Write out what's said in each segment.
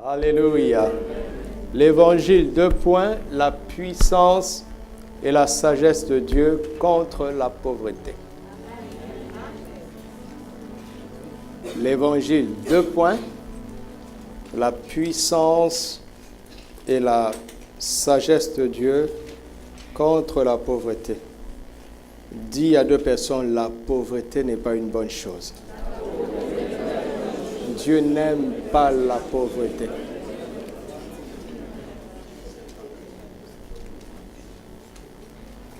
Alléluia. L'évangile, 2 points, la puissance et la sagesse de Dieu contre la pauvreté. L'évangile, 2 points, la puissance et la sagesse de Dieu contre la pauvreté. Dis à 2 personnes, la pauvreté n'est pas une bonne chose. Dieu n'aime pas la pauvreté.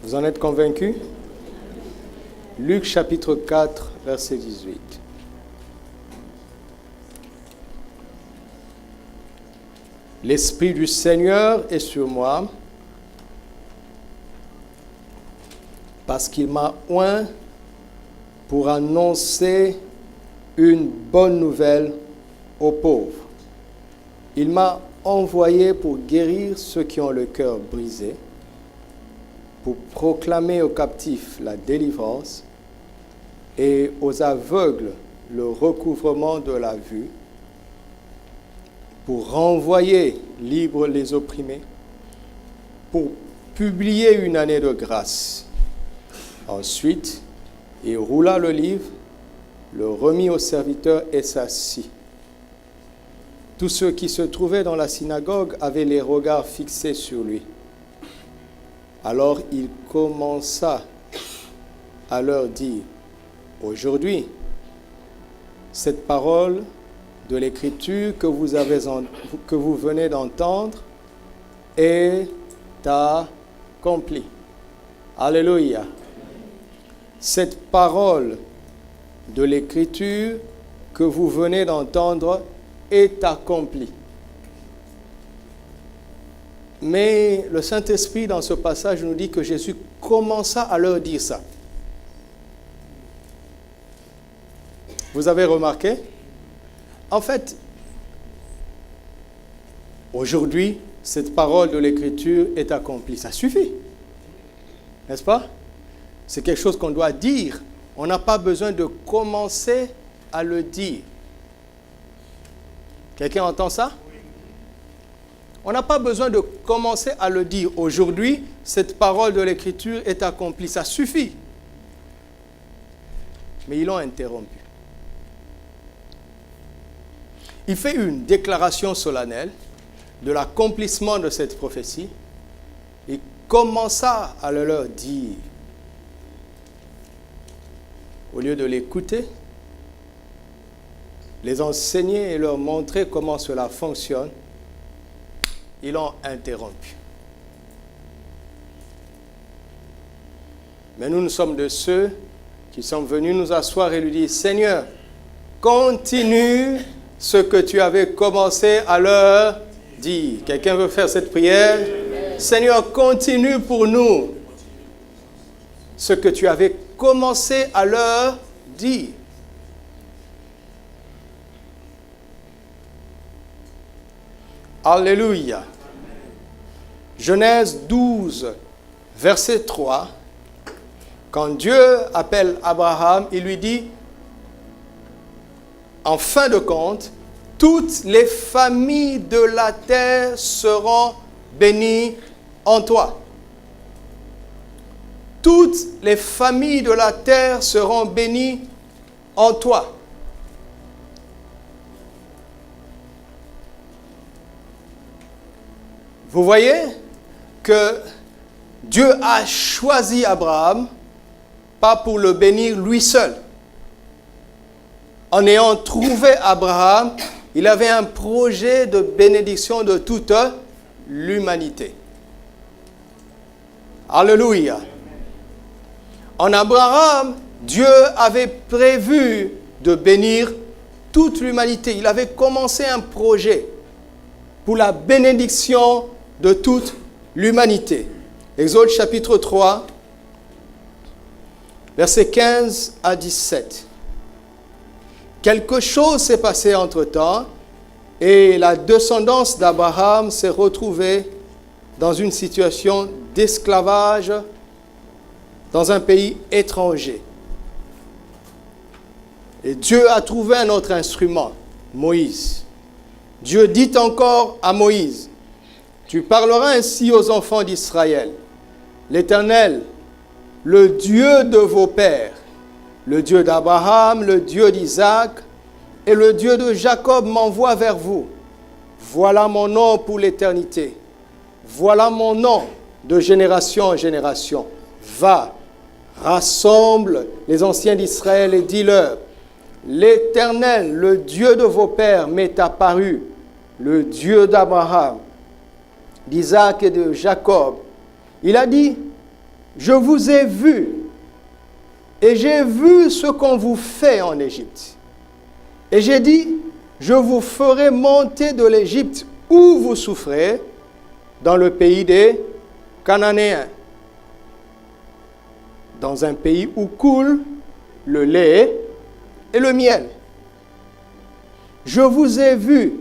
Vous en êtes convaincus? Luc chapitre 4, verset 18. L'Esprit du Seigneur est sur moi, parce qu'il m'a oint pour annoncer une bonne nouvelle aux pauvres. Il m'a envoyé pour guérir ceux qui ont le cœur brisé, pour proclamer aux captifs la délivrance et aux aveugles le recouvrement de la vue, pour renvoyer libres les opprimés, pour publier une année de grâce. Ensuite, il roula le livre, le remit au serviteur et s'assit. Tous ceux qui se trouvaient dans la synagogue avaient les regards fixés sur lui. Alors il commença à leur dire, « Aujourd'hui, cette parole de l'Écriture que vous venez d'entendre est accomplie. » Alléluia. Cette parole de l'Écriture que vous venez d'entendre est accomplie. Mais le Saint-Esprit, dans ce passage, nous dit que Jésus commença à leur dire ça. Vous avez remarqué? En fait, aujourd'hui, cette parole de l'Écriture est accomplie. Ça suffit. N'est-ce pas? C'est quelque chose qu'on doit dire. On n'a pas besoin de commencer à le dire. Quelqu'un entend ça? On n'a pas besoin de commencer à le dire. Aujourd'hui, cette parole de l'Écriture est accomplie. Ça suffit. Mais ils l'ont interrompu. Il fait une déclaration solennelle de l'accomplissement de cette prophétie. Il commença à le leur dire. Au lieu de l'écouter, les enseigner et leur montrer comment cela fonctionne, ils l'ont interrompu. Mais nous sommes de ceux qui sont venus nous asseoir et lui dire, « Seigneur, continue ce que tu avais commencé à leur dire. » Quelqu'un veut faire cette prière? « Seigneur, continue pour nous ce que tu avais commencé à leur dire. » Alléluia. Genèse 12, verset 3. Quand Dieu appelle Abraham, il lui dit, en fin de compte, toutes les familles de la terre seront bénies en toi. Toutes les familles de la terre seront bénies en toi. Vous voyez que Dieu a choisi Abraham, pas pour le bénir lui seul. En ayant trouvé Abraham, il avait un projet de bénédiction de toute l'humanité. Alléluia. En Abraham, Dieu avait prévu de bénir toute l'humanité. Il avait commencé un projet pour la bénédiction de toute l'humanité. Exode chapitre 3, versets 15 à 17. Quelque chose s'est passé entre-temps et la descendance d'Abraham s'est retrouvée dans une situation d'esclavage dans un pays étranger. Et Dieu a trouvé un autre instrument, Moïse. Dieu dit encore à Moïse, « Tu parleras ainsi aux enfants d'Israël. L'Éternel, le Dieu de vos pères, le Dieu d'Abraham, le Dieu d'Isaac et le Dieu de Jacob m'envoie vers vous. Voilà mon nom pour l'éternité. Voilà mon nom de génération en génération. Va, rassemble les anciens d'Israël et dis-leur, l'Éternel, le Dieu de vos pères, m'est apparu, le Dieu d'Abraham, d'Isaac et de Jacob. Il a dit, je vous ai vu et j'ai vu ce qu'on vous fait en Égypte. Et j'ai dit, je vous ferai monter de l'Égypte où vous souffrez, dans le pays des Cananéens, dans un pays où coule le lait et le miel. Je vous ai vu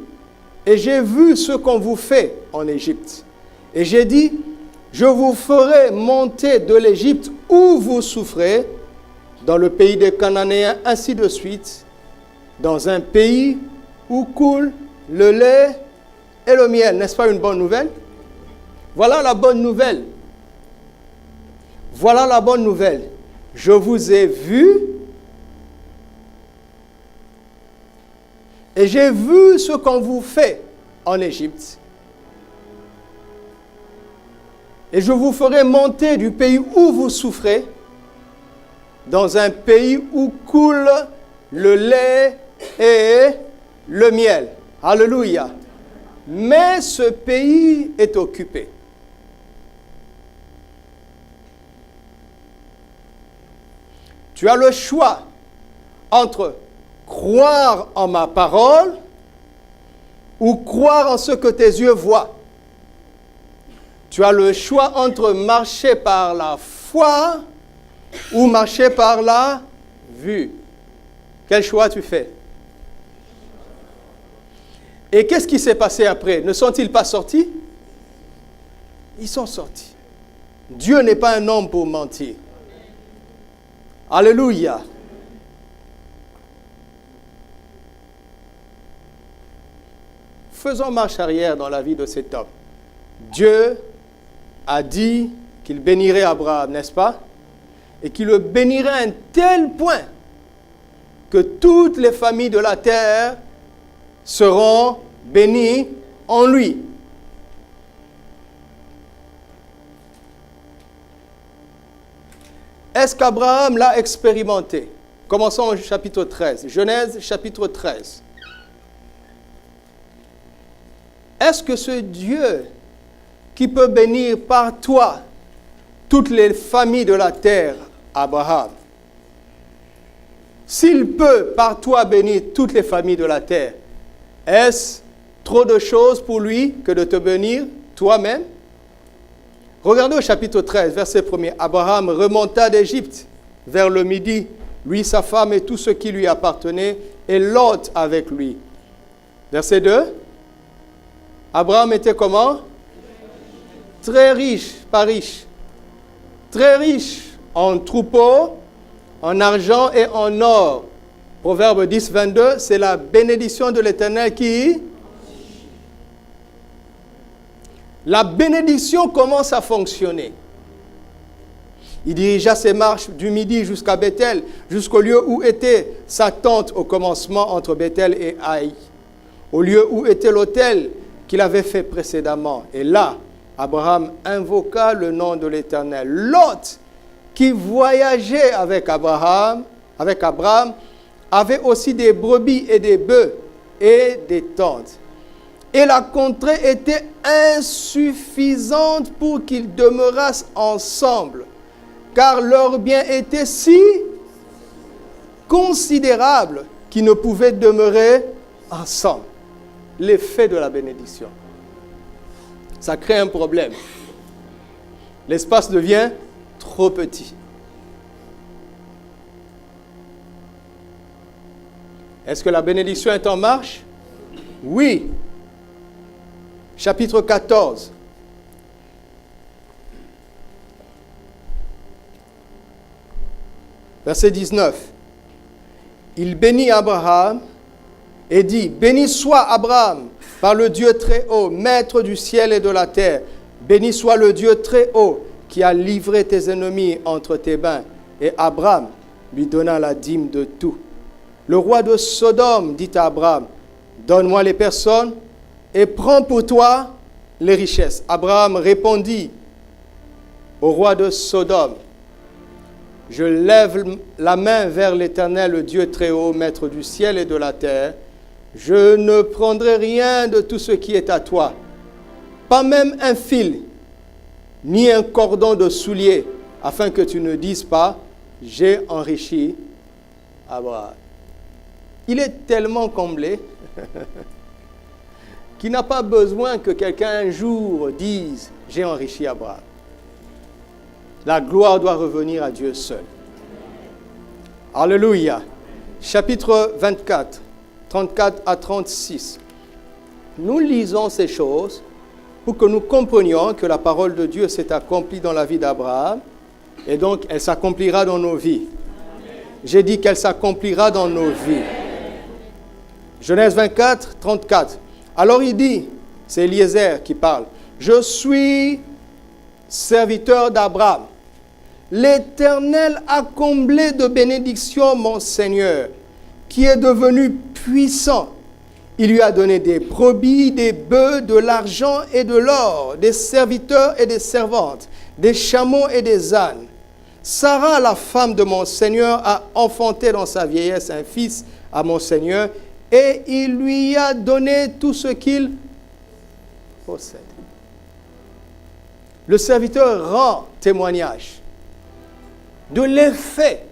et j'ai vu ce qu'on vous fait en Égypte. Et j'ai dit, je vous ferai monter de l'Égypte où vous souffrez, dans le pays des Cananéens, ainsi de suite, dans un pays où coule le lait et le miel. N'est-ce pas une bonne nouvelle? Voilà la bonne nouvelle. Voilà la bonne nouvelle. Je vous ai vu et j'ai vu ce qu'on vous fait en Égypte. Et je vous ferai monter du pays où vous souffrez, dans un pays où coule le lait et le miel. Alléluia. Mais ce pays est occupé. Tu as le choix entre croire en ma parole ou croire en ce que tes yeux voient. Tu as le choix entre marcher par la foi ou marcher par la vue. Quel choix tu fais? Et qu'est-ce qui s'est passé après? Ne sont-ils pas sortis? Ils sont sortis. Dieu n'est pas un homme pour mentir. Alléluia. Faisons marche arrière dans la vie de cet homme. Dieu a dit qu'il bénirait Abraham, n'est-ce pas? Et qu'il le bénirait à un tel point que toutes les familles de la terre seront bénies en lui. Est-ce qu'Abraham l'a expérimenté? Commençons au chapitre 13. Genèse chapitre 13. Est-ce que ce Dieu qui peut bénir par toi toutes les familles de la terre, Abraham, s'il peut par toi bénir toutes les familles de la terre, est-ce trop de choses pour lui que de te bénir toi-même? Regardez au chapitre 13, verset 1er. Abraham remonta d'Égypte vers le midi, lui, sa femme et tout ce qui lui appartenait, et Lot avec lui. Verset 2. Abraham était comment? Très riche, pas riche. Très riche en troupeaux, en argent et en or. Proverbe 10, 22, c'est la bénédiction de l'Éternel qui... La bénédiction commence à fonctionner. Il dirigea ses marches du midi jusqu'à Bethel, jusqu'au lieu où était sa tente au commencement entre Bethel et Haï, au lieu où était l'autel qu'il avait fait précédemment. Et là, Abraham invoqua le nom de l'Éternel. Lot, qui voyageait avec Abraham, avait aussi des brebis et des bœufs et des tentes. Et la contrée était insuffisante pour qu'ils demeurassent ensemble, car leurs biens étaient si considérables qu'ils ne pouvaient demeurer ensemble. L'effet de la bénédiction. Ça crée un problème. L'espace devient trop petit. Est-ce que la bénédiction est en marche? Oui. Chapitre 14. Verset 19. Il bénit Abraham et dit, « Béni soit Abraham par le Dieu très haut, maître du ciel et de la terre. Béni soit le Dieu très haut qui a livré tes ennemis entre tes mains. Et Abraham lui donna la dîme de tout. Le roi de Sodome dit à Abraham, donne-moi les personnes et prends pour toi les richesses. Abraham répondit au roi de Sodome, je lève la main vers l'Éternel, le Dieu très haut, maître du ciel et de la terre. Je ne prendrai rien de tout ce qui est à toi, pas même un fil, ni un cordon de soulier, afin que tu ne dises pas, j'ai enrichi Abraham. Il est tellement comblé qu'il n'a pas besoin que quelqu'un un jour dise, j'ai enrichi Abraham. La gloire doit revenir à Dieu seul. Alléluia. Chapitre 24, 34 à 36. Nous lisons ces choses pour que nous comprenions que la parole de Dieu s'est accomplie dans la vie d'Abraham et donc elle s'accomplira dans nos vies. J'ai dit qu'elle s'accomplira dans nos vies. Genèse 24, 34. Alors il dit, c'est Eliezer qui parle, je suis serviteur d'Abraham. L'Éternel a comblé de bénédictions mon Seigneur, qui est devenu puissant. Il lui a donné des brebis, des bœufs, de l'argent et de l'or, des serviteurs et des servantes, des chameaux et des ânes. Sarah, la femme de mon Seigneur, a enfanté dans sa vieillesse un fils à mon Seigneur, et il lui a donné tout ce qu'il possède. Le serviteur rend témoignage de l'effet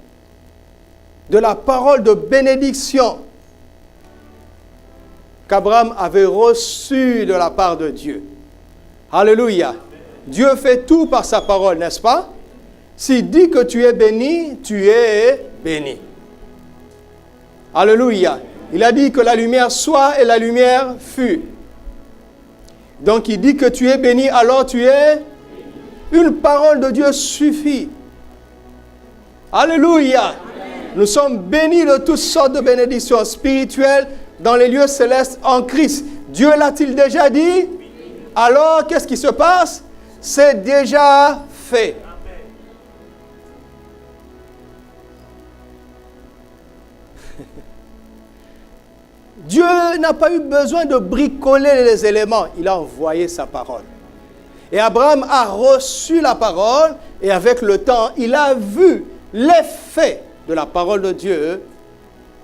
de la parole de bénédiction qu'Abraham avait reçue de la part de Dieu. Alléluia. Dieu fait tout par sa parole, n'est-ce pas? S'il dit que tu es béni, tu es béni. Alléluia. Il a dit que la lumière soit et la lumière fut. Donc il dit que tu es béni, alors tu es. Une parole de Dieu suffit. Alléluia. Amen. Nous sommes bénis de toutes sortes de bénédictions spirituelles dans les lieux célestes en Christ. Dieu l'a-t-il déjà dit? Oui. Alors, qu'est-ce qui se passe? C'est déjà fait. Amen. Dieu n'a pas eu besoin de bricoler les éléments. Il a envoyé sa parole. Et Abraham a reçu la parole et avec le temps, il a vu l'effet de la parole de Dieu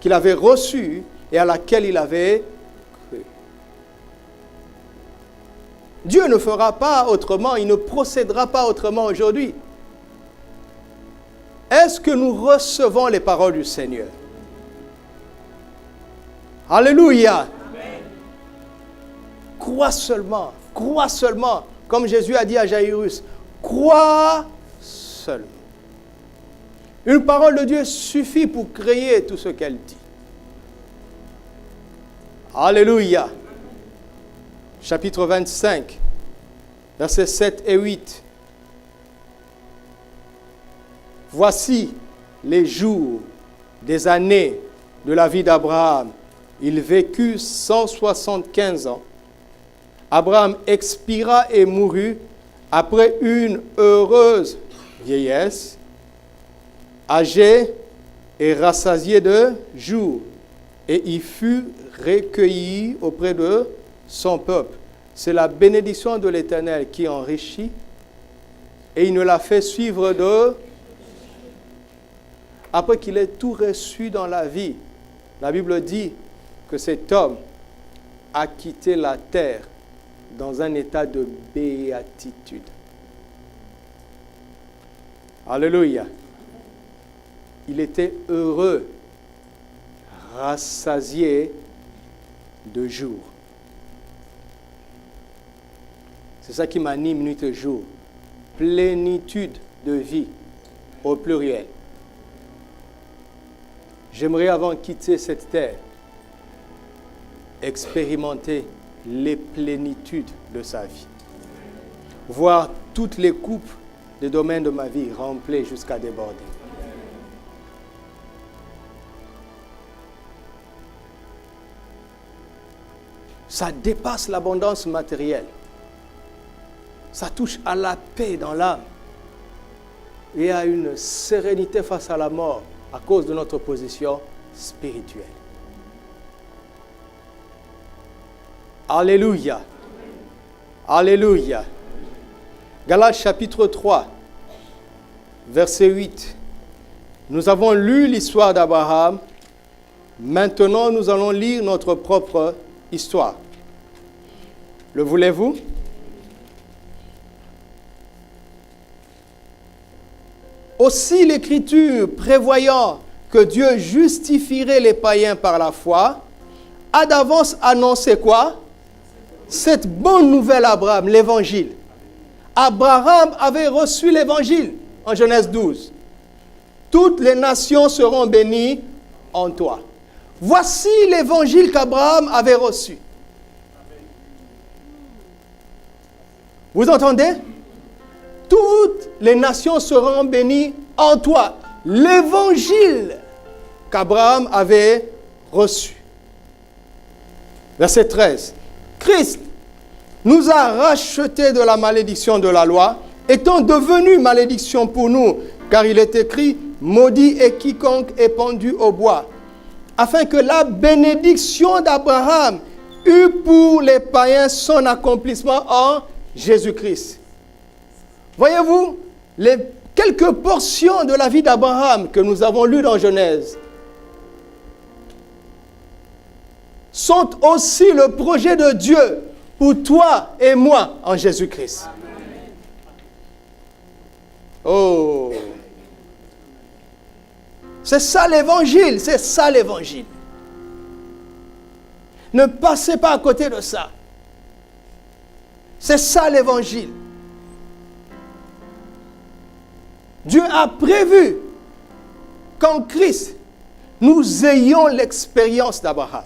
qu'il avait reçue et à laquelle il avait cru. Dieu ne fera pas autrement, il ne procédera pas autrement aujourd'hui. Est-ce que nous recevons les paroles du Seigneur? Alléluia. Amen. Crois seulement, comme Jésus a dit à Jairus, crois seulement. Une parole de Dieu suffit pour créer tout ce qu'elle dit. Alléluia. Chapitre 25, versets 7 et 8. Voici les jours des années de la vie d'Abraham. Il vécut 175 ans. Abraham expira et mourut après une heureuse vieillesse, âgé et rassasié de jours, et il fut recueilli auprès de son peuple. C'est la bénédiction de l'Éternel qui enrichit, et il nous l'a fait suivre de... Après qu'il ait tout reçu dans la vie, la Bible dit que cet homme a quitté la terre dans un état de béatitude. Alléluia. Il était heureux, rassasié de jour. C'est ça qui m'anime nuit et jour. Plénitude de vie, au pluriel. J'aimerais, avant de quitter cette terre, expérimenter les plénitudes de sa vie. Voir toutes les coupes des domaines de ma vie remplies jusqu'à déborder. Ça dépasse l'abondance matérielle. Ça touche à la paix dans l'âme et à une sérénité face à la mort à cause de notre position spirituelle. Alléluia. Alléluia. Galates chapitre 3, verset 8. Nous avons lu l'histoire d'Abraham. Maintenant, nous allons lire notre propre histoire. Le voulez-vous? Aussi l'Écriture, prévoyant que Dieu justifierait les païens par la foi, a d'avance annoncé quoi? Cette bonne nouvelle à Abraham, l'Évangile. Abraham avait reçu l'Évangile en Genèse 12. Toutes les nations seront bénies en toi. Voici l'Évangile qu'Abraham avait reçu. Vous entendez? Toutes les nations seront bénies en toi. L'évangile qu'Abraham avait reçu. Verset 13. Christ nous a rachetés de la malédiction de la loi, étant devenu malédiction pour nous, car il est écrit, maudit est quiconque est pendu au bois, afin que la bénédiction d'Abraham eût pour les païens son accomplissement en Jésus-Christ. Voyez-vous, les quelques portions de la vie d'Abraham que nous avons lues dans Genèse sont aussi le projet de Dieu pour toi et moi en Jésus-Christ. Oh! C'est ça l'évangile, c'est ça l'évangile. Ne passez pas à côté de ça. C'est ça l'évangile. Dieu a prévu qu'en Christ, nous ayons l'expérience d'Abraham.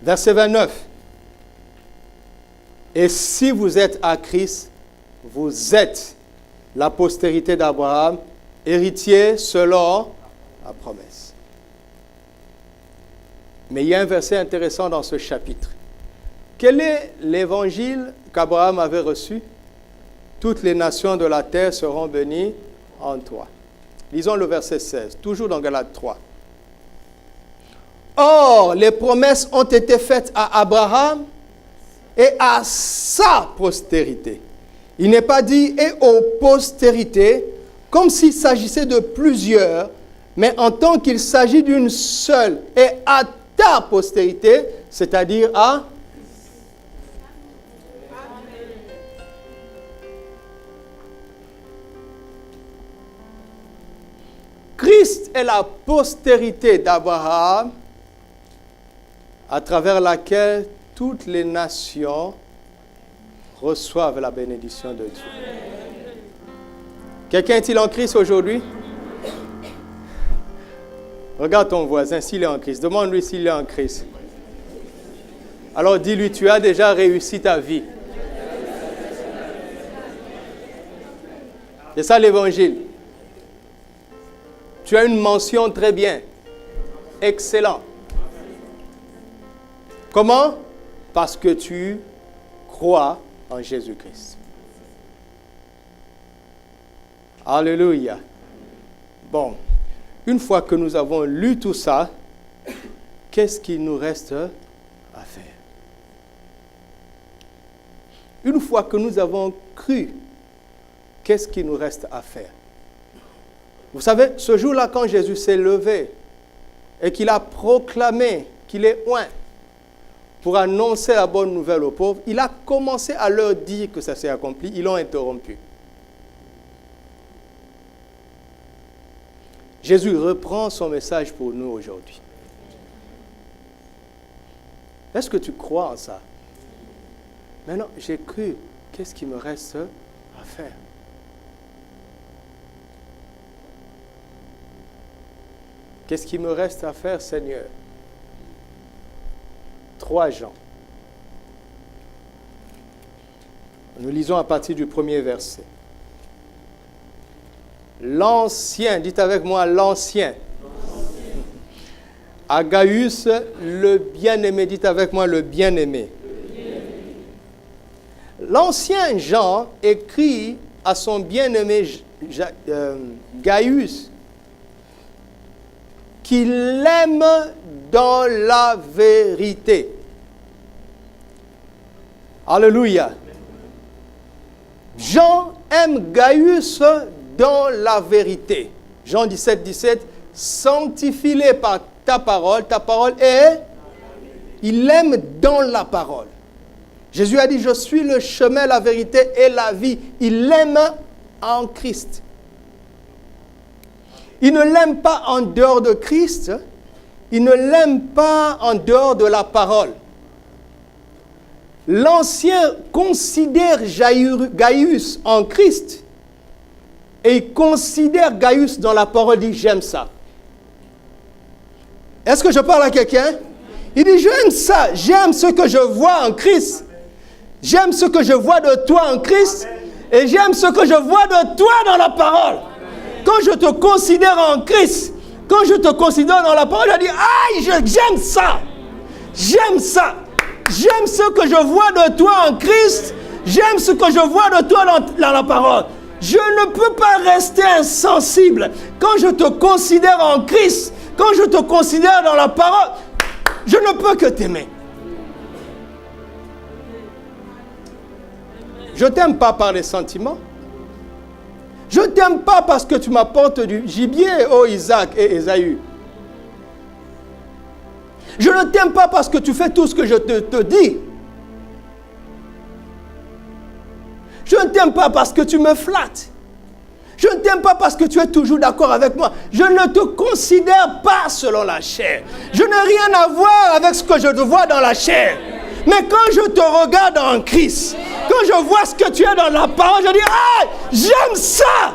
Verset 29. Et si vous êtes à Christ, vous êtes la postérité d'Abraham, héritier selon la promesse. Mais il y a un verset intéressant dans ce chapitre. Quel est l'évangile qu'Abraham avait reçu? Toutes les nations de la terre seront bénies en toi. Lisons le verset 16, toujours dans Galates 3. Or, les promesses ont été faites à Abraham et à sa postérité. Il n'est pas dit et aux postérités, comme s'il s'agissait de plusieurs, mais en tant qu'il s'agit d'une seule, et à ta postérité, c'est-à-dire à... Christ est la postérité d'Abraham, à travers laquelle toutes les nations reçoivent la bénédiction de Dieu. Quelqu'un est-il en Christ aujourd'hui? Regarde ton voisin s'il est en Christ. Demande-lui s'il est en Christ. Alors dis-lui, tu as déjà réussi ta vie. C'est ça l'évangile. Tu as une mention très bien. Excellent. Comment? Parce que tu crois en Jésus-Christ. Alléluia. Bon, une fois que nous avons lu tout ça, qu'est-ce qu'il nous reste à faire? Une fois que nous avons cru, qu'est-ce qu'il nous reste à faire? Vous savez, ce jour-là, quand Jésus s'est levé et qu'il a proclamé qu'il est oint pour annoncer la bonne nouvelle aux pauvres, il a commencé à leur dire que ça s'est accompli. Ils l'ont interrompu. Jésus reprend son message pour nous aujourd'hui. Est-ce que tu crois en ça? Maintenant, j'ai cru. Qu'est-ce qu'il me reste à faire? Qu'est-ce qu'il me reste à faire, Seigneur? 3 Jean. Nous lisons à partir du premier verset. L'ancien, dites avec moi l'ancien. À Gaius, le bien-aimé, dites avec moi le bien-aimé. L'ancien Jean écrit à son bien-aimé Gaius qu'il l'aime dans la vérité. Alléluia. Jean aime Gaius dans la vérité. Jean 17, 17, sanctifie-les par ta parole est... Il l'aime dans la parole. Jésus a dit, je suis le chemin, la vérité et la vie. Il l'aime en Christ. Il ne l'aime pas en dehors de Christ. Il ne l'aime pas en dehors de la parole. L'Ancien considère Gaius en Christ et il considère Gaius dans la parole. Il dit, j'aime ça. Est-ce que je parle à quelqu'un? Il dit, j'aime ça. J'aime ce que je vois en Christ. J'aime ce que je vois de toi en Christ. Et j'aime ce que je vois de toi dans la parole. Quand je te considère en Christ, quand je te considère dans la parole, je dis, aïe, j'aime ça. J'aime ça. J'aime ce que je vois de toi en Christ. J'aime ce que je vois de toi dans la parole. Je ne peux pas rester insensible. Quand je te considère en Christ, quand je te considère dans la parole, je ne peux que t'aimer. Je ne t'aime pas par les sentiments. Je ne t'aime pas parce que tu m'apportes du gibier, ô Isaac et Ésaü. Je ne t'aime pas parce que tu fais tout ce que je te dis. Je ne t'aime pas parce que tu me flattes. Je ne t'aime pas parce que tu es toujours d'accord avec moi. Je ne te considère pas selon la chair. Je n'ai rien à voir avec ce que je te vois dans la chair. Mais quand je te regarde en Christ, quand je vois ce que tu es dans la parole, je dis, ah, j'aime ça.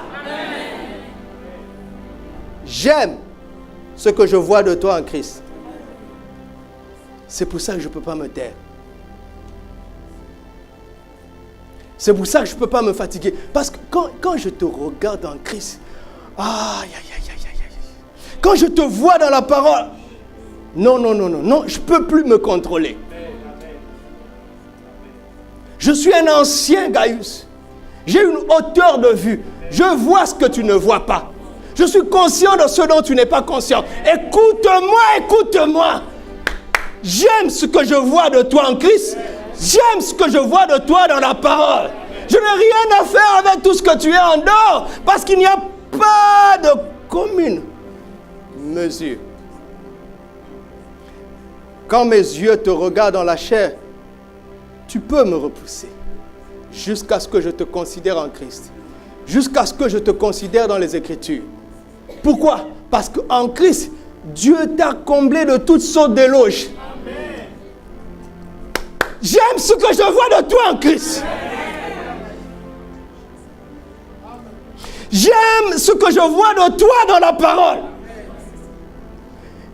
J'aime ce que je vois de toi en Christ. C'est pour ça que je ne peux pas me taire. C'est pour ça que je ne peux pas me fatiguer. Parce que quand je te regarde en Christ, quand je te vois dans la parole, non, je ne peux plus me contrôler. Je suis un ancien Gaius. J'ai une hauteur de vue. Je vois ce que tu ne vois pas. Je suis conscient de ce dont tu n'es pas conscient. Écoute-moi. J'aime ce que je vois de toi en Christ. J'aime ce que je vois de toi dans la parole. Je n'ai rien à faire avec tout ce que tu es en dehors. Parce qu'il n'y a pas de commune mesure. Quand mes yeux te regardent dans la chair, tu peux me repousser. Jusqu'à ce que je te considère en Christ. Jusqu'à ce que je te considère dans les Écritures. Pourquoi? Parce qu'en Christ, Dieu t'a comblé de toutes sortes d'éloges. J'aime ce que je vois de toi en Christ. J'aime ce que je vois de toi dans la parole.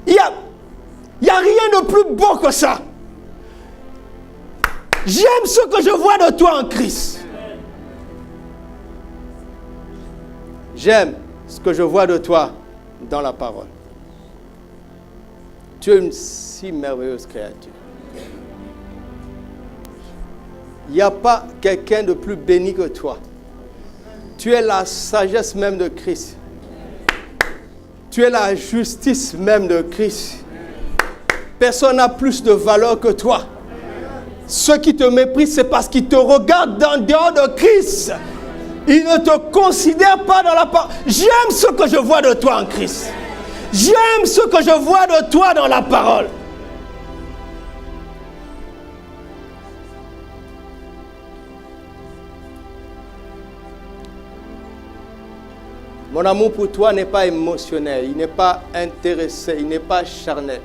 Il n'y a rien de plus beau que ça. J'aime ce que je vois de toi en Christ. J'aime ce que je vois de toi dans la parole. Tu es une si merveilleuse créature. Il n'y a pas quelqu'un de plus béni que toi. Tu es la sagesse même de Christ. Tu es la justice même de Christ. Personne n'a plus de valeur que toi. Ceux qui te méprisent, c'est parce qu'ils te regardent en dehors de Christ. Ils ne te considèrent pas dans la parole. J'aime ce que je vois de toi en Christ. J'aime ce que je vois de toi dans la parole. Mon amour pour toi n'est pas émotionnel, il n'est pas intéressé, il n'est pas charnel.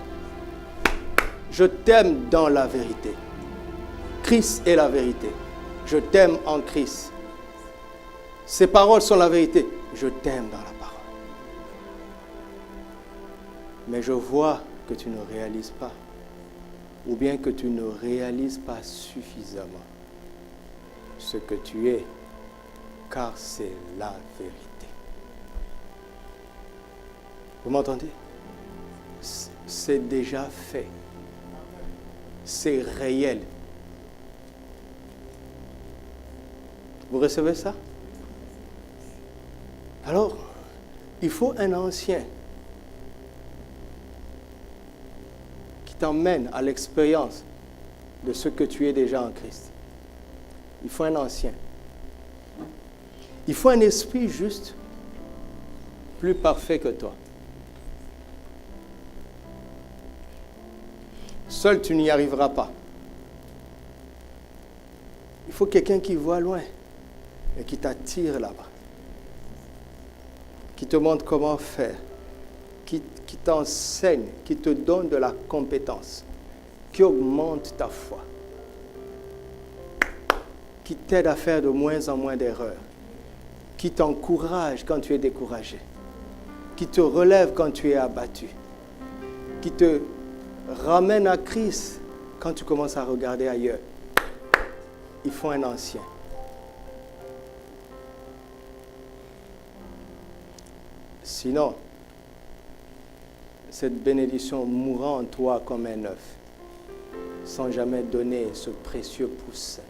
Je t'aime dans la vérité. Christ est la vérité. Je t'aime en Christ. Ces paroles sont la vérité. Je t'aime dans la parole. Mais je vois que tu ne réalises pas. Ou bien que tu ne réalises pas suffisamment ce que tu es. Car c'est la vérité. Vous m'entendez? C'est déjà fait. C'est réel. Vous recevez ça? Alors, il faut un ancien qui t'emmène à l'expérience de ce que tu es déjà en Christ. Il faut un ancien. Il faut un esprit juste, plus parfait que toi. Seul, tu n'y arriveras pas. Il faut quelqu'un qui voit loin et qui t'attire là-bas, qui te montre comment faire, qui t'enseigne, qui te donne de la compétence, qui augmente ta foi, qui t'aide à faire de moins en moins d'erreurs, qui t'encourage quand tu es découragé, qui te relève quand tu es abattu, qui te ramène à Christ quand tu commences à regarder ailleurs. Il faut un ancien. Sinon, cette bénédiction mourra en toi comme un œuf, sans jamais donner ce précieux poussin.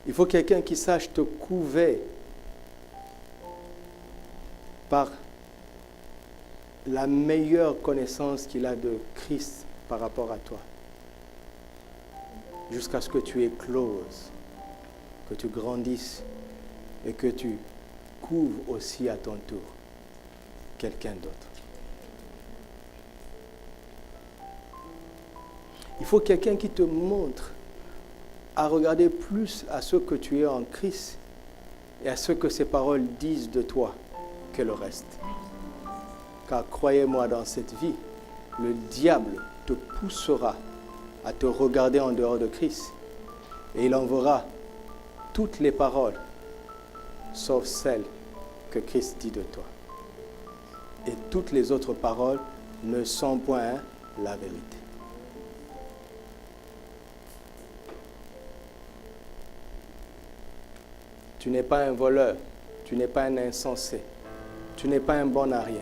Il faut quelqu'un qui sache te couver par la meilleure connaissance qu'il a de Christ par rapport à toi, jusqu'à ce que tu écloses, que tu grandisses et que tu couvres aussi à ton tour quelqu'un d'autre. Il faut quelqu'un qui te montre à regarder plus à ce que tu es en Christ et à ce que ces paroles disent de toi que le reste. Car croyez-moi, dans cette vie, le diable te poussera à te regarder en dehors de Christ et il enverra toutes les paroles sauf celles que Christ dit de toi. Et toutes les autres paroles ne sont point la vérité. Tu n'es pas un voleur, tu n'es pas un insensé, tu n'es pas un bon à rien.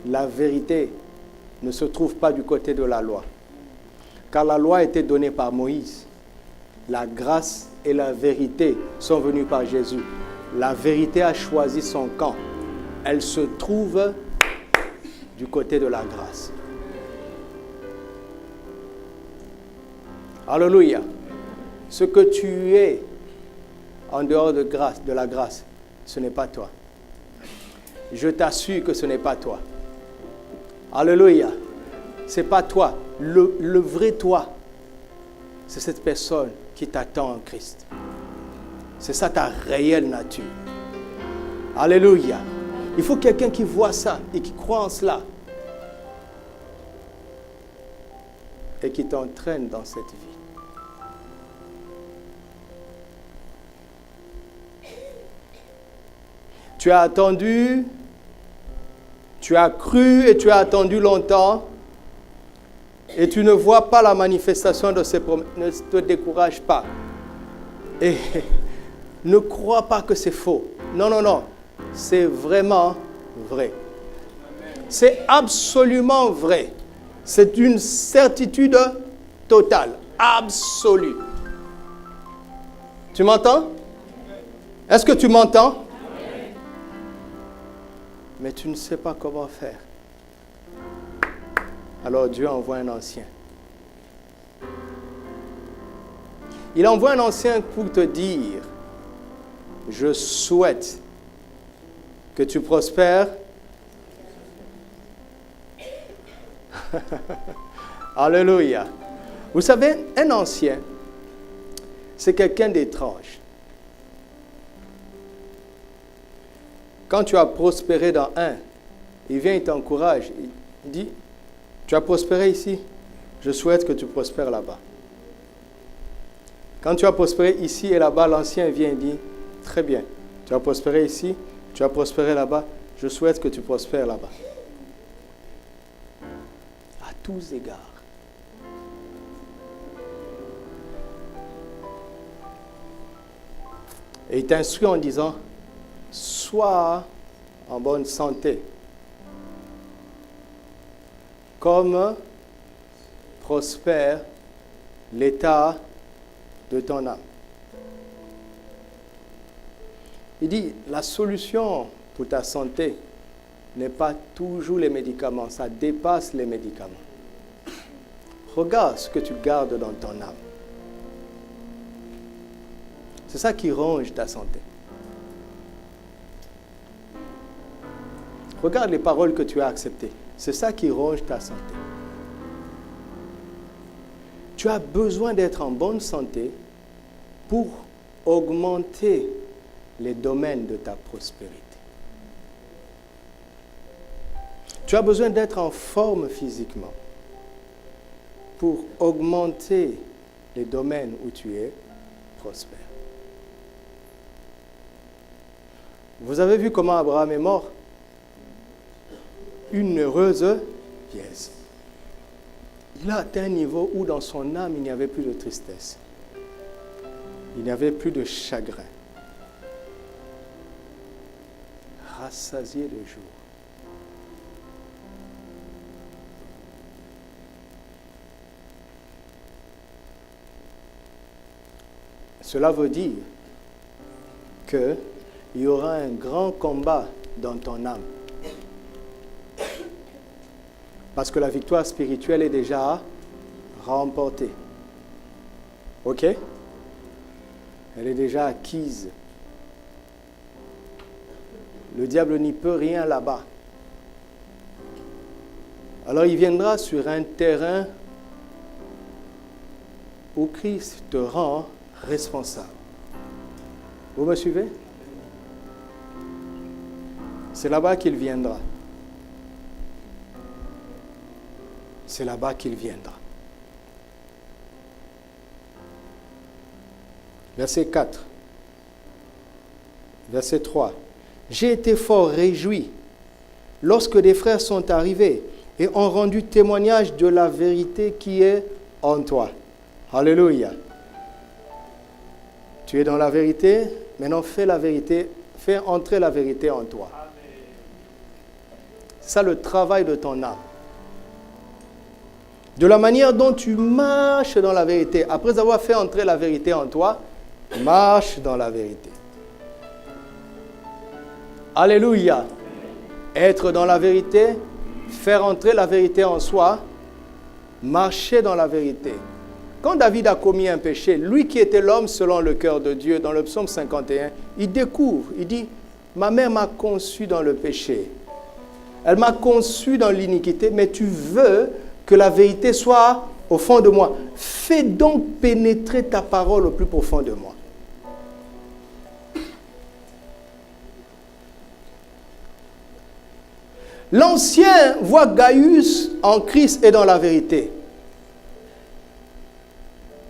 La vérité ne se trouve pas du côté de la loi, car la loi a été donnée par Moïse. La grâce et la vérité sont venues par Jésus. La vérité a choisi son camp. Elle se trouve du côté de la grâce. Alléluia. Ce que tu es en dehors de grâce, de la grâce, ce n'est pas toi. Je t'assure que ce n'est pas toi. Alléluia. Ce n'est pas toi. Le vrai toi, c'est cette personne qui t'attend en Christ. C'est ça ta réelle nature. Alléluia. Il faut quelqu'un qui voit ça et qui croit en cela. Et qui t'entraîne dans cette vie. Tu as attendu, tu as cru et tu as attendu longtemps et tu ne vois pas la manifestation de ces promesses. Ne te décourage pas. Et ne crois pas que c'est faux. Non, non, non. C'est vraiment vrai. C'est absolument vrai. C'est une certitude totale, absolue. Tu m'entends? Est-ce que tu m'entends? Mais tu ne sais pas comment faire. Alors Dieu envoie un ancien. Il envoie un ancien pour te dire, je souhaite que tu prospères. Alléluia. Vous savez, un ancien, c'est quelqu'un d'étrange. Quand tu as prospéré dans un, il vient, il t'encourage. Il dit, tu as prospéré ici, je souhaite que tu prospères là-bas. Quand tu as prospéré ici et là-bas, l'ancien vient et dit, très bien, tu as prospéré ici, tu as prospéré là-bas, je souhaite que tu prospères là-bas. À tous égards. Et il t'instruit en disant, sois en bonne santé, comme prospère l'état de ton âme. Il dit, la solution pour ta santé n'est pas toujours les médicaments, ça dépasse les médicaments. Regarde ce que tu gardes dans ton âme. C'est ça qui ronge ta santé. Regarde les paroles que tu as acceptées. C'est ça qui ronge ta santé. Tu as besoin d'être en bonne santé pour augmenter les domaines de ta prospérité. Tu as besoin d'être en forme physiquement pour augmenter les domaines où tu es prospère. Vous avez vu comment Abraham est mort? Une heureuse pièce. Il a atteint un niveau où dans son âme, il n'y avait plus de tristesse. Il n'y avait plus de chagrin. Rassasié de jour. Cela veut dire qu'il y aura un grand combat dans ton âme. Parce que la victoire spirituelle est déjà remportée. OK? Elle est déjà acquise. Le diable n'y peut rien là-bas. Alors il viendra sur un terrain où Christ te rend responsable. Vous me suivez? C'est là-bas qu'il viendra. C'est là-bas qu'il viendra. Verset 4. Verset 3. J'ai été fort réjoui lorsque des frères sont arrivés et ont rendu témoignage de la vérité qui est en toi. Alléluia. Tu es dans la vérité, maintenant fais la vérité, fais entrer la vérité en toi. C'est ça le travail de ton âme. De la manière dont tu marches dans la vérité, après avoir fait entrer la vérité en toi, marche dans la vérité. Alléluia. Être dans la vérité, faire entrer la vérité en soi, marcher dans la vérité. Quand David a commis un péché, lui qui était l'homme selon le cœur de Dieu, dans le psaume 51, il découvre, il dit, ma mère m'a conçu dans le péché. Elle m'a conçu dans l'iniquité, mais tu veux que la vérité soit au fond de moi. Fais donc pénétrer ta parole au plus profond de moi. L'Ancien voit Gaius en Christ et dans la vérité.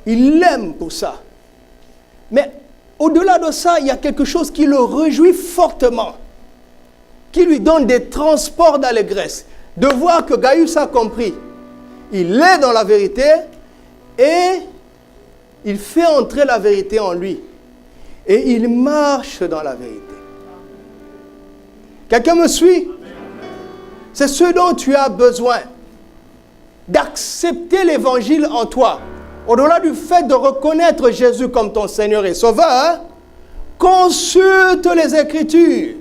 Il l'aime pour ça. Mais au-delà de ça, il y a quelque chose qui le réjouit fortement, qui lui donne des transports d'allégresse, de voir que Gaius a compris. Il est dans la vérité et il fait entrer la vérité en lui. Et il marche dans la vérité. Quelqu'un me suit? C'est ce dont tu as besoin. D'accepter l'évangile en toi. Au-delà du fait de reconnaître Jésus comme ton Seigneur et Sauveur, consulte les Écritures.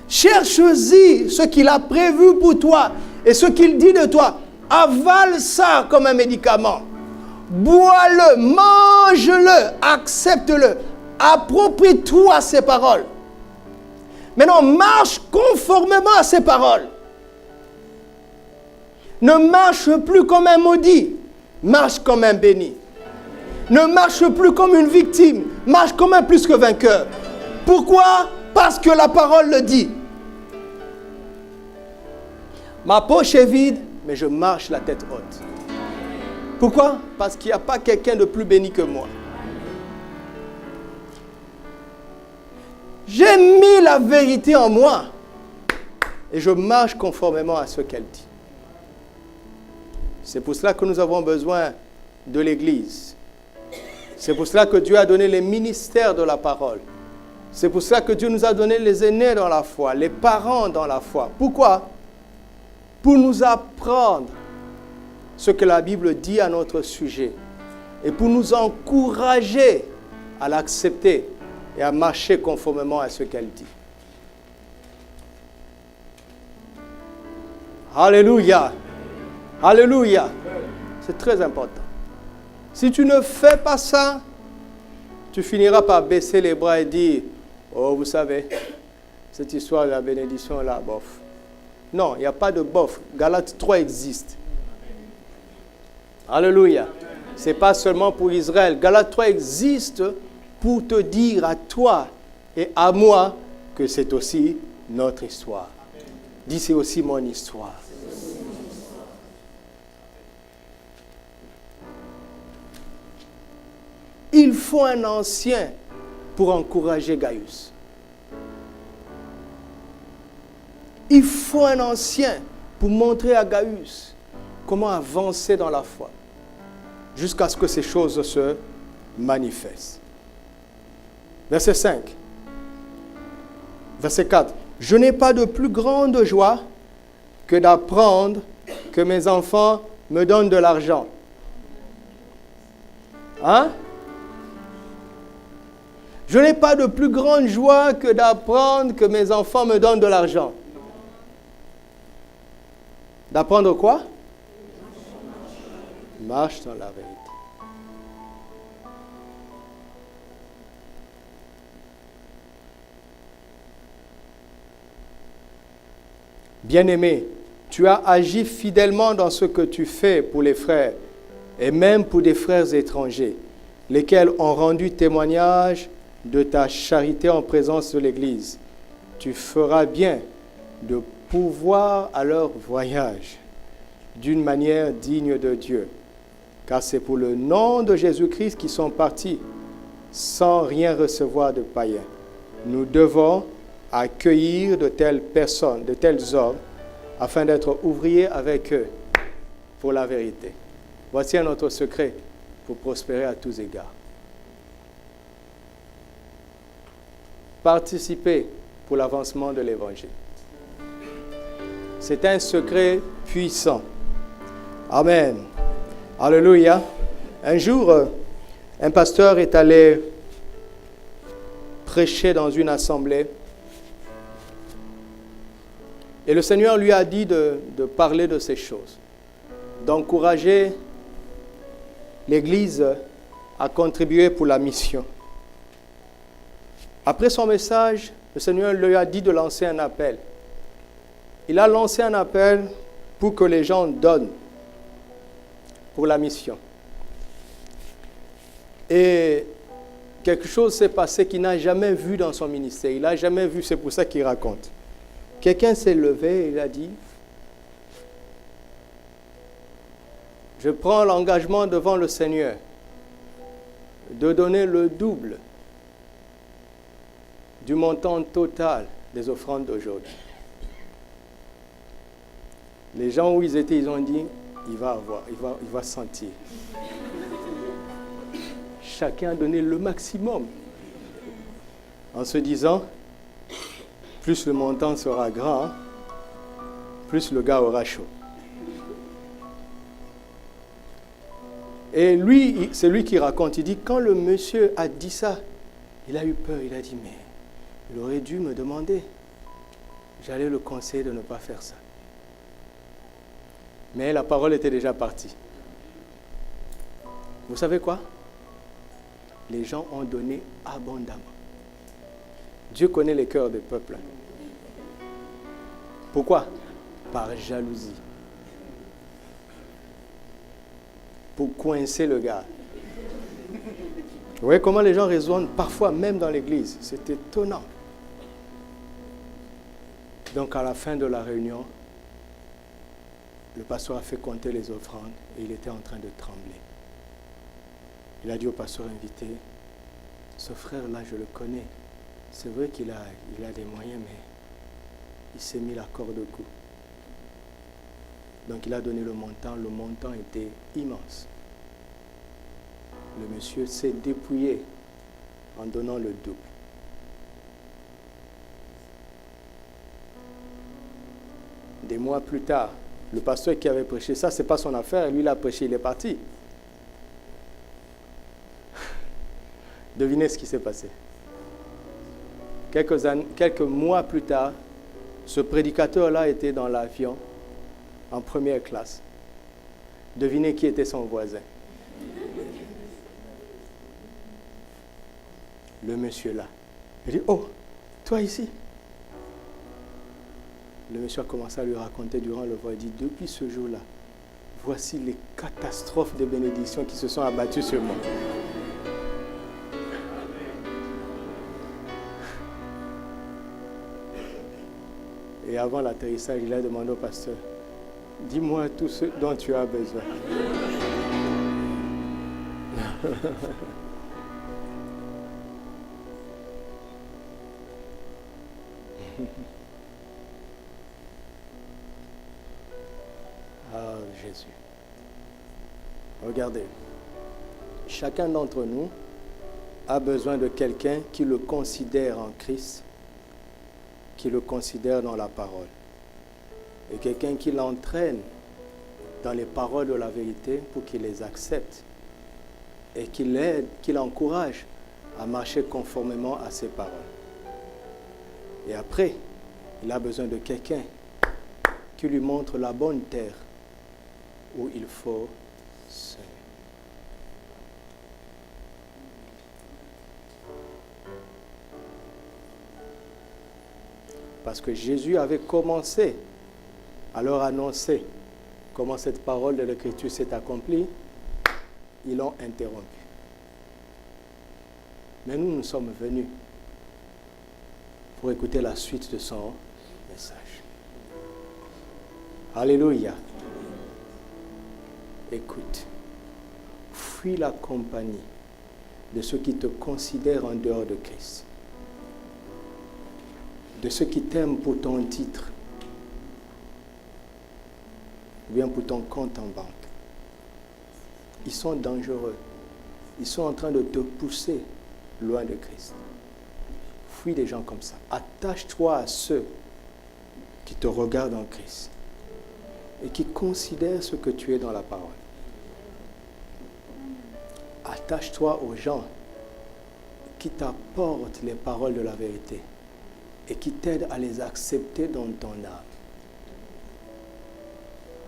Cherche-y ce qu'il a prévu pour toi et ce qu'il dit de toi. Avale ça comme un médicament. Bois-le, mange-le, accepte-le. Approprie-toi ces paroles. Maintenant, marche conformément à ces paroles. Ne marche plus comme un maudit, marche comme un béni. Ne marche plus comme une victime, marche comme un plus que vainqueur. Pourquoi? Parce que la parole le dit. Ma poche est vide, mais je marche la tête haute. Pourquoi? Parce qu'il n'y a pas quelqu'un de plus béni que moi. J'ai mis la vérité en moi et je marche conformément à ce qu'elle dit. C'est pour cela que nous avons besoin de l'Église. C'est pour cela que Dieu a donné les ministères de la parole. C'est pour cela que Dieu nous a donné les aînés dans la foi, les parents dans la foi. Pourquoi? Pour nous apprendre ce que la Bible dit à notre sujet et pour nous encourager à l'accepter et à marcher conformément à ce qu'elle dit. Alléluia. Alléluia. C'est très important. Si tu ne fais pas ça, tu finiras par baisser les bras et dire, oh, vous savez, cette histoire de la bénédiction là, bof. Non, il n'y a pas de bof. Galates 3 existe. Alléluia. Ce n'est pas seulement pour Israël. Galates 3 existe pour te dire à toi et à moi que c'est aussi notre histoire. Dis, c'est aussi mon histoire. Il faut un ancien pour encourager Gaius. Il faut un ancien pour montrer à Gaius comment avancer dans la foi jusqu'à ce que ces choses se manifestent. Verset 5. Verset 4. Je n'ai pas de plus grande joie que d'apprendre que mes enfants me donnent de l'argent. Hein? Je n'ai pas de plus grande joie que d'apprendre que mes enfants me donnent de l'argent. D'apprendre quoi? Marche dans la vérité. Bien-aimé, tu as agi fidèlement dans ce que tu fais pour les frères et même pour des frères étrangers, lesquels ont rendu témoignage de ta charité en présence de l'Église. Tu feras bien de pourvoir à leur voyage d'une manière digne de Dieu, car c'est pour le nom de Jésus-Christ qu'ils sont partis sans rien recevoir de païens. Nous devons accueillir de telles personnes, de tels hommes, afin d'être ouvriers avec eux pour la vérité. Voici un autre secret pour prospérer à tous égards. Participer pour l'avancement de l'Évangile. C'est un secret puissant. Amen. Alléluia. Un jour, un pasteur est allé prêcher dans une assemblée. Et le Seigneur lui a dit de parler de ces choses, d'encourager l'Église à contribuer pour la mission. Après son message, le Seigneur lui a dit de lancer un appel. Il a lancé un appel pour que les gens donnent pour la mission. Et quelque chose s'est passé qu'il n'a jamais vu dans son ministère. Il n'a jamais vu, c'est pour ça qu'il raconte. Quelqu'un s'est levé et il a dit, je prends l'engagement devant le Seigneur de donner le double du montant total des offrandes d'aujourd'hui. Les gens où ils étaient, ils ont dit, il va sentir. Chacun a donné le maximum en se disant, plus le montant sera grand, plus le gars aura chaud. Et lui, c'est lui qui raconte, il dit, quand le monsieur a dit ça, il a eu peur, il a dit, mais il aurait dû me demander. J'allais le conseiller de ne pas faire ça. Mais la parole était déjà partie. Vous savez quoi? Les gens ont donné abondamment. Dieu connaît les cœurs des peuples. Pourquoi? Par jalousie. Pour coincer le gars. Vous voyez comment les gens raisonnent parfois même dans l'église. C'est étonnant. Donc à la fin de la réunion, le pasteur a fait compter les offrandes et il était en train de trembler. Il a dit au pasteur invité, ce frère-là, je le connais. C'est vrai qu'il a des moyens, mais il s'est mis la corde au cou. Donc il a donné le montant était immense. Le monsieur s'est dépouillé en donnant le double. Des mois plus tard, le pasteur qui avait prêché ça, ce n'est pas son affaire. Lui, il a prêché, il est parti. Devinez ce qui s'est passé. Quelques mois plus tard, ce prédicateur-là était dans l'avion, en première classe. Devinez qui était son voisin. Le monsieur là. Il dit, oh, toi ici. Le monsieur a commencé à lui raconter durant le vol. Il dit, depuis ce jour-là, voici les catastrophes de bénédictions qui se sont abattues sur moi. Et avant l'atterrissage, il a demandé au pasteur, dis-moi tout ce dont tu as besoin. Ah, Jésus. Regardez, chacun d'entre nous a besoin de quelqu'un qui le considère en Christ, qui le considère dans la parole. Et quelqu'un qui l'entraîne dans les paroles de la vérité pour qu'il les accepte et qui l'aide, qui l'encourage à marcher conformément à ses paroles. Et après, il a besoin de quelqu'un qui lui montre la bonne terre où il faut semer. Parce que Jésus avait commencé à leur annoncer comment cette parole de l'Écriture s'est accomplie. Ils l'ont interrompu. Mais nous sommes venus pour écouter la suite de son message. Alléluia. Écoute, fuis la compagnie de ceux qui te considèrent en dehors de Christ, de ceux qui t'aiment pour ton titre, ou bien pour ton compte en banque. Ils sont dangereux. Ils sont en train de te pousser loin de Christ. Fuis des gens comme ça. Attache-toi à ceux qui te regardent en Christ et qui considèrent ce que tu es dans la parole. Attache-toi aux gens qui t'apportent les paroles de la vérité et qui t'aident à les accepter dans ton âme.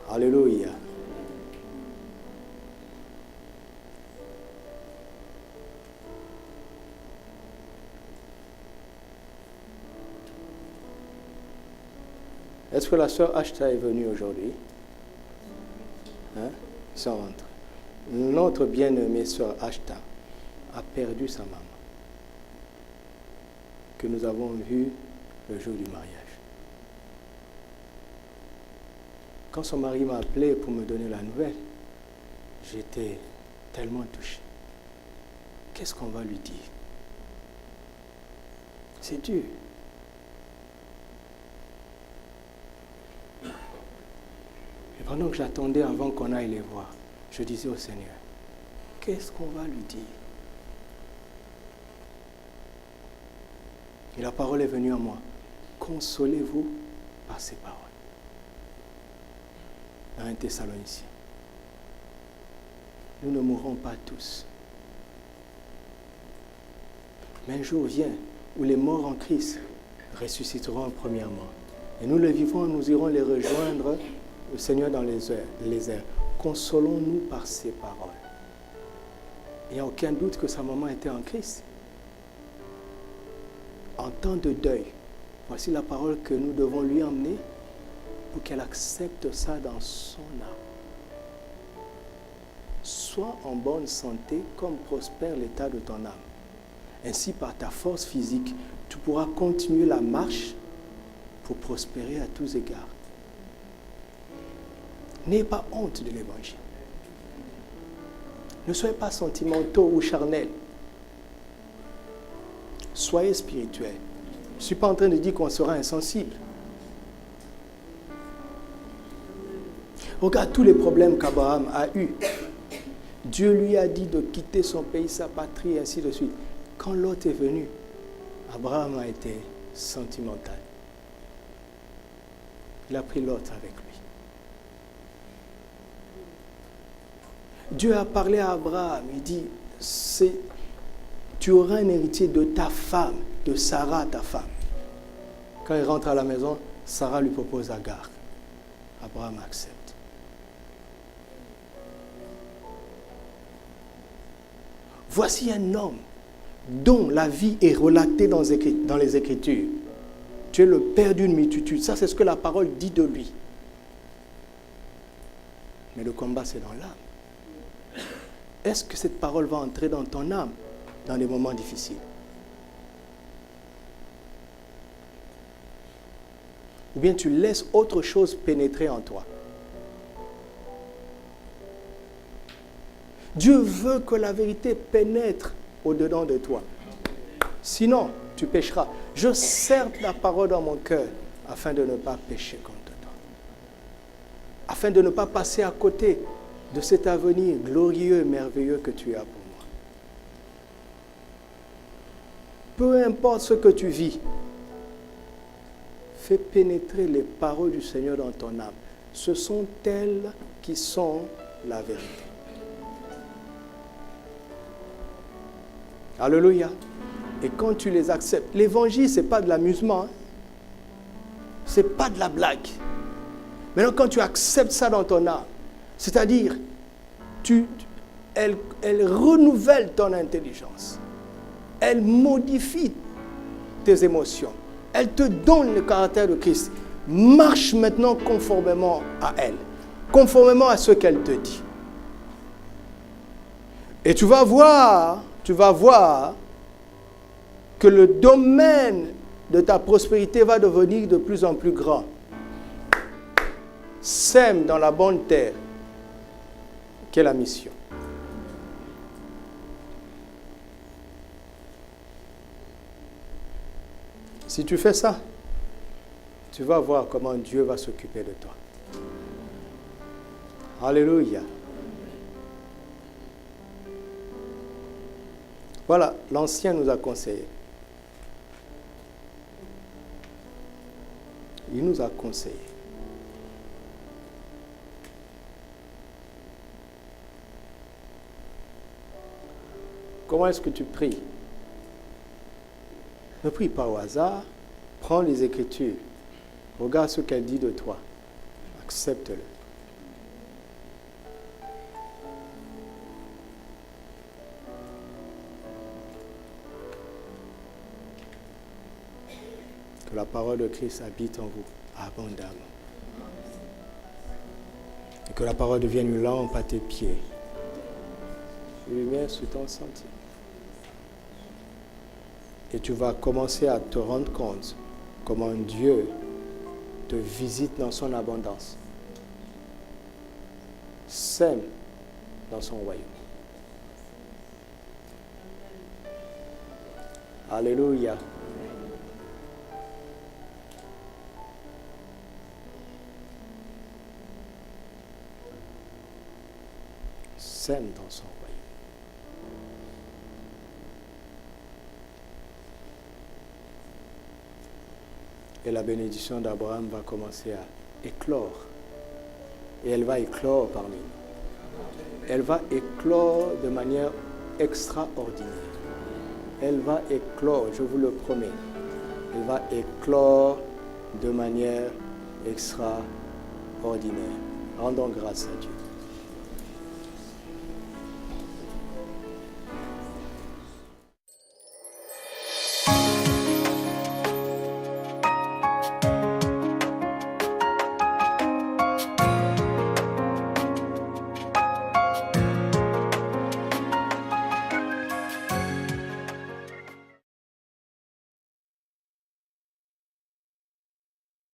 Alléluia. Est-ce que la sœur Ashta est venue aujourd'hui? Hein? Ils sont rentrés. Notre bien-aimée sœur Ashta a perdu sa maman, que nous avons vue le jour du mariage. Quand son mari m'a appelé pour me donner la nouvelle, j'étais tellement touché. Qu'est-ce qu'on va lui dire? C'est dur. Et pendant que j'attendais avant qu'on aille les voir, je disais au Seigneur, qu'est-ce qu'on va lui dire? Et la parole est venue à moi. Consolez-vous par ces paroles. Dans 1 Thessaloniciens. Nous ne mourrons pas tous. Mais un jour vient où les morts en Christ ressusciteront premièrement. Et nous le vivons, nous irons les rejoindre, le Seigneur dans les airs. Consolons-nous par ces paroles. Il n'y a aucun doute que sa maman était en Christ. En temps de deuil, voici la parole que nous devons lui emmener pour qu'elle accepte ça dans son âme. Sois en bonne santé comme prospère l'état de ton âme. Ainsi, par ta force physique, tu pourras continuer la marche pour prospérer à tous égards. N'ayez pas honte de l'évangile. Ne soyez pas sentimentaux ou charnels. Soyez spirituels. Je ne suis pas en train de dire qu'on sera insensible. Regarde tous les problèmes qu'Abraham a eus. Dieu lui a dit de quitter son pays, sa patrie, et ainsi de suite. Quand Lot est venu, Abraham a été sentimental. Il a pris Lot avec lui. Dieu a parlé à Abraham, il dit, tu auras un héritier de ta femme, de Sarah, ta femme. Quand il rentre à la maison, Sarah lui propose Agar. Abraham accepte. Voici un homme dont la vie est relatée dans les Écritures. Tu es le père d'une multitude. Ça, c'est ce que la parole dit de lui. Mais le combat, c'est dans l'âme. Est-ce que cette parole va entrer dans ton âme dans les moments difficiles? Ou bien tu laisses autre chose pénétrer en toi? Dieu veut que la vérité pénètre au-dedans de toi. Sinon, tu pécheras. Je serre la parole dans mon cœur afin de ne pas pécher contre toi. Afin de ne pas passer à côté de cet avenir glorieux et merveilleux que tu as pour moi. Peu importe ce que tu vis, fais pénétrer les paroles du Seigneur dans ton âme. Ce sont elles qui sont la vérité. Alléluia. Et quand tu les acceptes, l'évangile, ce n'est pas de l'amusement. Hein? Ce n'est pas de la blague. Maintenant, quand tu acceptes ça dans ton âme, c'est-à-dire, elle renouvelle ton intelligence. Elle modifie tes émotions. Elle te donne le caractère de Christ. Marche maintenant conformément à elle. Conformément à ce qu'elle te dit. Et tu vas voir que le domaine de ta prospérité va devenir de plus en plus grand. Sème dans la bonne terre, qui est la mission. Si tu fais ça, tu vas voir comment Dieu va s'occuper de toi. Alléluia. Voilà, l'Ancien nous a conseillé. Il nous a conseillé. Comment est-ce que tu pries? Ne prie pas au hasard. Prends les Écritures. Regarde ce qu'elle dit de toi. Accepte-le. Que la parole de Christ habite en vous abondamment. Et que la parole devienne une lampe à tes pieds. Une lumière sur ton sentier. Et tu vas commencer à te rendre compte comment Dieu te visite dans son abondance. Sème dans son royaume. Alléluia. Sème dans son royaume. Et la bénédiction d'Abraham va commencer à éclore. Et elle va éclore parmi nous. Elle va éclore de manière extraordinaire. Elle va éclore, je vous le promets. Elle va éclore de manière extraordinaire. Rendons grâce à Dieu.